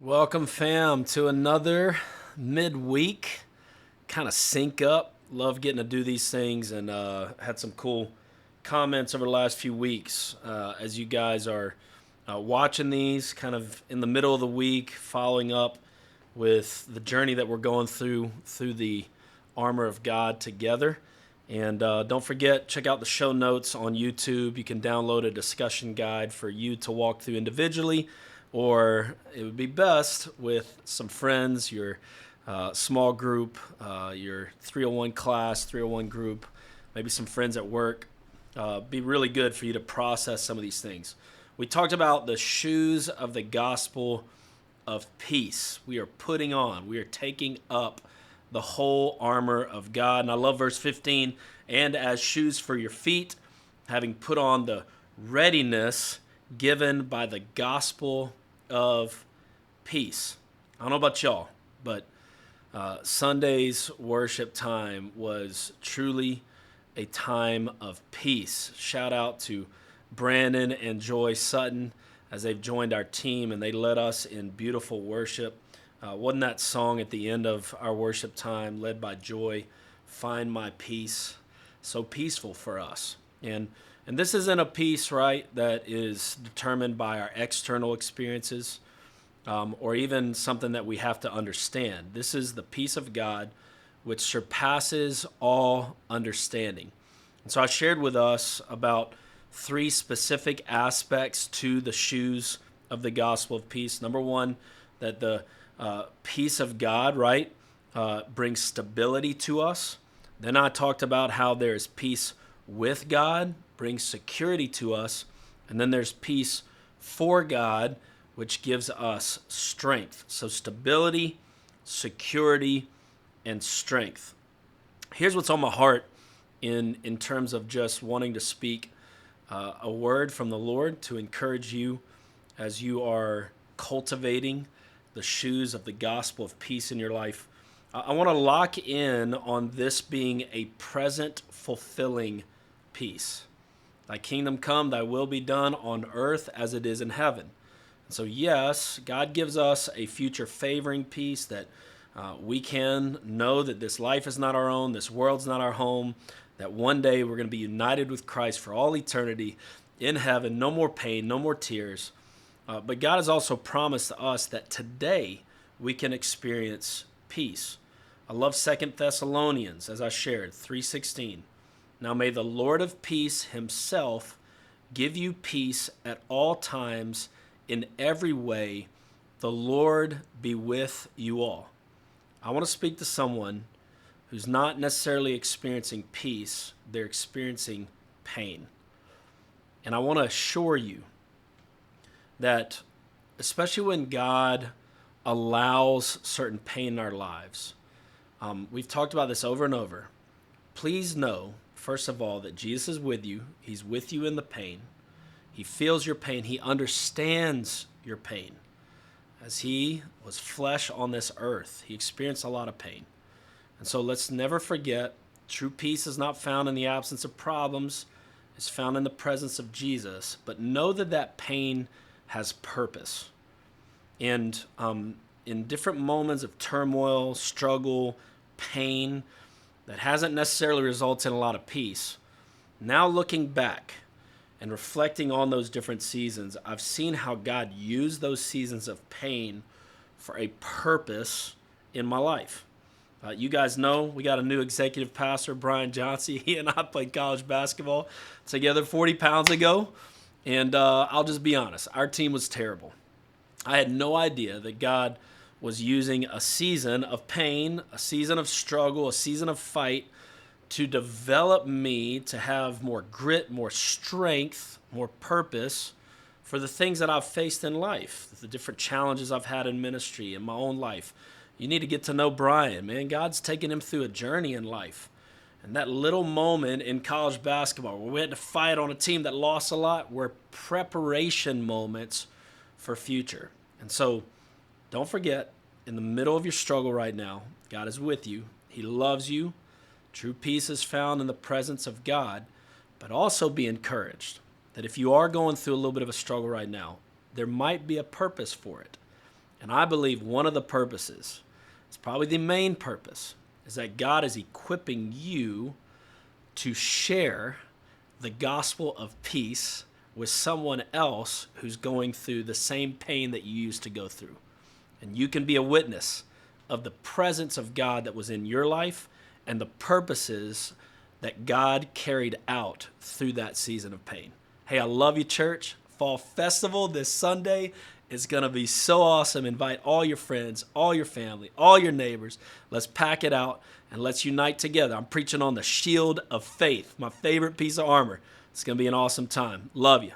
Welcome, fam, to another midweek kind of sync up. Love getting to do these things and had some cool comments over the last few weeks as you guys are watching these kind of in the middle of the week, following up with the journey that we're going through the armor of God together. And don't forget, check out the show notes on YouTube. You can download a discussion guide for you to walk through individually, or it would be best with some friends, your small group, your 301 class, 301 group, maybe some friends at work. Be really good for you to process some of these things. We talked about the shoes of the gospel of peace. We are putting on, we are taking up the whole armor of God. And I love verse 15. And as shoes for your feet, having put on the readiness given by the gospel of peace. I don't know about y'all, but Sunday's worship time was truly a time of peace. Shout out to Brandon and Joy Sutton as they've joined our team and they led us in beautiful worship. Wasn't that song at the end of our worship time, led by Joy, Find My Peace, so peaceful for us. And this isn't a peace, right, that is determined by our external experiences or even something that we have to understand. This is the peace of God which surpasses all understanding. And so I shared with us about three specific aspects to the shoes of the gospel of peace. Number one, that the peace of God, right, brings stability to us. Then I talked about how there's peace with God, brings security to us. And then there's peace for God, which gives us strength. So stability, security, and strength. Here's what's on my heart in terms of just wanting to speak a word from the Lord to encourage you as you are cultivating the shoes of the gospel of peace in your life. I want to lock in on this being a present fulfilling peace. Thy kingdom come, thy will be done on earth as it is in heaven. And so yes, God gives us a future favoring peace that we can know that this life is not our own, this world's not our home, that one day we're going to be united with Christ for all eternity in heaven, no more pain, no more tears. But God has also promised to us that today we can experience peace. I love 2 Thessalonians, as I shared, 3:16. Now may the Lord of peace himself give you peace at all times in every way. The Lord be with you all. I want to speak to someone who's not necessarily experiencing peace, they're experiencing pain. And I want to assure you that especially when God allows certain pain in our lives, we've talked about this over and over. Please know, first of all, that Jesus is with you. He's with you in the pain. He feels your pain. He understands your pain. As he was flesh on this earth, he experienced a lot of pain. And so let's never forget, true peace is not found in the absence of problems. It's found in the presence of Jesus. But know that that pain has purpose. And in different moments of turmoil, struggle, pain, that hasn't necessarily resulted in a lot of peace. Now looking back and reflecting on those different seasons, I've seen how God used those seasons of pain for a purpose in my life. You guys know we got a new executive pastor, Brian Johnson. He and I played college basketball together 40 pounds ago. And I'll just be honest, our team was terrible. I had no idea that God was using a season of pain, a season of struggle, a season of fight to develop me to have more grit, more strength, more purpose for the things that I've faced in life, the different challenges I've had in ministry, in my own life. You need to get to know Brian, man. God's taking him through a journey in life. And that little moment in college basketball where we had to fight on a team that lost a lot were preparation moments for future. And so don't forget, in the middle of your struggle right now, God is with you. He loves you. True peace is found in the presence of God. But also be encouraged that if you are going through a little bit of a struggle right now, there might be a purpose for it. And I believe one of the purposes, it's probably the main purpose, is that God is equipping you to share the gospel of peace with someone else who's going through the same pain that you used to go through. And you can be a witness of the presence of God that was in your life and the purposes that God carried out through that season of pain. Hey, I love you, church. Fall Festival this Sunday is going to be so awesome. Invite all your friends, all your family, all your neighbors. Let's pack it out and let's unite together. I'm preaching on the shield of faith, my favorite piece of armor. It's going to be an awesome time. Love you.